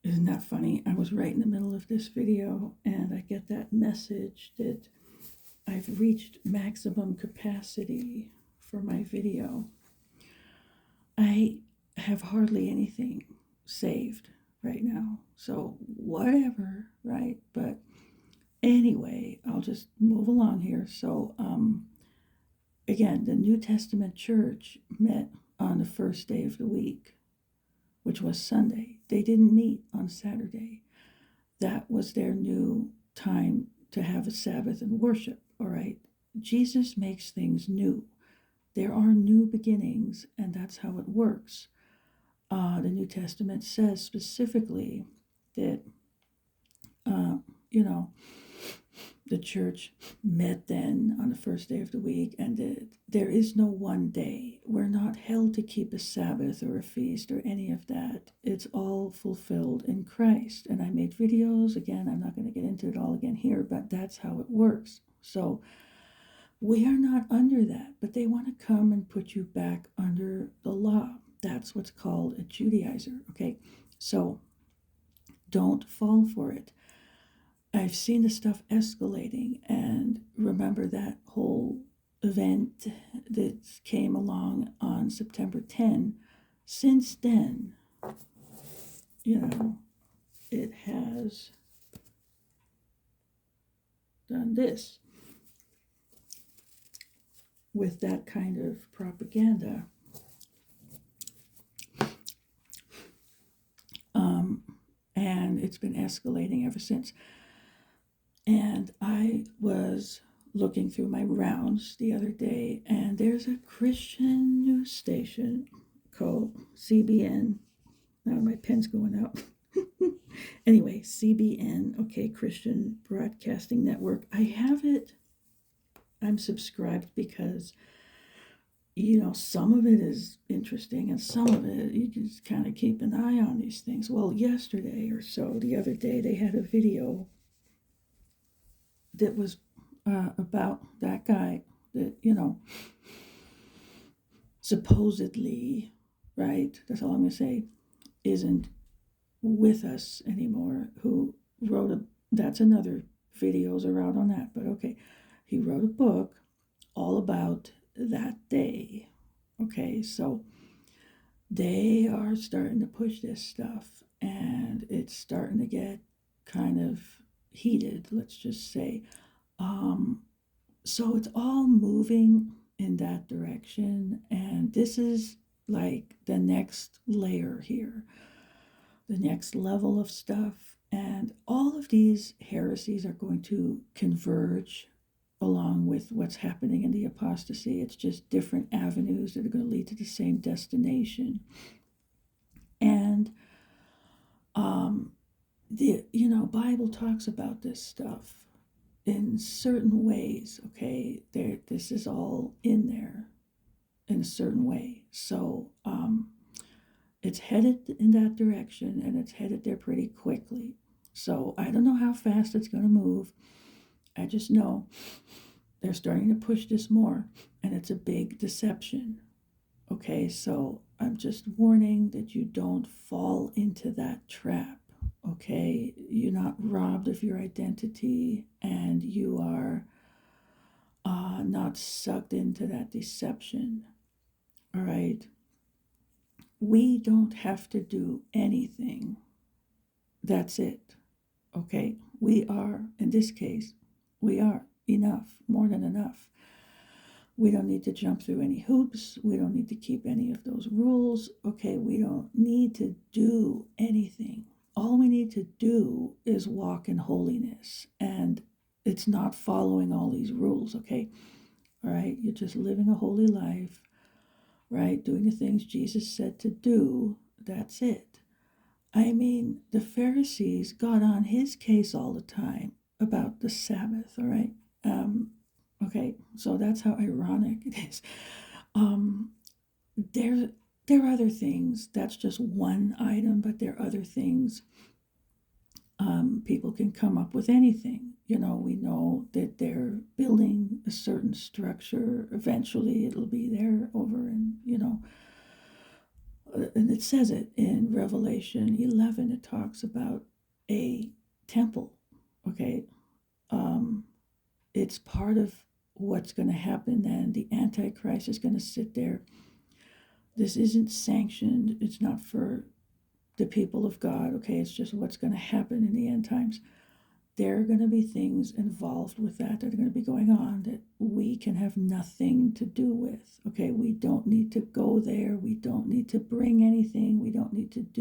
Isn't that funny? I was right in the middle of this video and I get that message that I've reached maximum capacity for my video. I have hardly anything saved right now. So, whatever, right? But anyway, I'll just move along here. So, again, the New Testament church met on the first day of the week, which was Sunday. They didn't meet on Saturday. That was their new time to have a Sabbath and worship, all right? Jesus makes things new. There are new beginnings, and that's how it works. The New Testament says specifically that, uh, you know, the church met then on the first day of the week, and that there is no one day. We're not held to keep a Sabbath or a feast or any of that. It's all fulfilled in Christ. And I made videos. Again, I'm not going to get into it all again here, but that's how it works. So we are not under that, but they want to come and put you back under the law. That's what's called a Judaizer. Okay, so don't fall for it. I've seen the stuff escalating, and remember that whole event that came along on September 10. Since then, you know, it has done this with that kind of propaganda. And it's been escalating ever since. And I was looking through my rounds the other day, and there's a Christian news station called CBN. Now my pen's going out. Anyway, CBN, okay, Christian Broadcasting Network. I have it. I'm subscribed because, some of it is interesting and some of it you can just kind of keep an eye on these things. Well, yesterday or so, the other day, they had a video that was about that guy that, supposedly, right? That's all I'm going to say, isn't with us anymore. Who wrote that's another videos are out on that, but okay. He wrote a book all about that day. Okay, so they are starting to push this stuff and it's starting to get kind of heated, let's just say. So it's all moving in that direction, and this is like the next layer here, the next level of stuff, and all of these heresies are going to converge along with what's happening in the apostasy. It's just different avenues that are going to lead to the same destination. And the Bible talks about this stuff in certain ways. Okay, this is all in there in a certain way. So it's headed in that direction, and it's headed there pretty quickly. So I don't know how fast it's going to move. I just know they're starting to push this more, and it's a big deception. Okay, so I'm just warning that you don't fall into that trap. Okay, you're not robbed of your identity, and you are not sucked into that deception. All right, we don't have to do anything. That's it. Okay, we are, in this case, we are enough, more than enough. We don't need to jump through any hoops. We don't need to keep any of those rules. Okay, we don't need to do anything. All we need to do is walk in holiness. And it's not following all these rules, okay? All right, you're just living a holy life, right? Doing the things Jesus said to do. That's it. I mean, the Pharisees got on his case all the time about the Sabbath, all right? Okay, so that's how ironic it is. Um, there, there are other things. That's just one item, but there are other things. People can come up with anything. We know that they're building a certain structure. Eventually, it'll be there over in, and it says it in Revelation 11, it talks about a temple, okay? It's part of what's going to happen then. The Antichrist is going to sit there. This isn't sanctioned. It's not for the people of God, okay? It's just what's going to happen in the end times. There are going to be things involved with that are going to be going on that we can have nothing to do with, okay? We don't need to go there. We don't need to bring anything. We don't need to do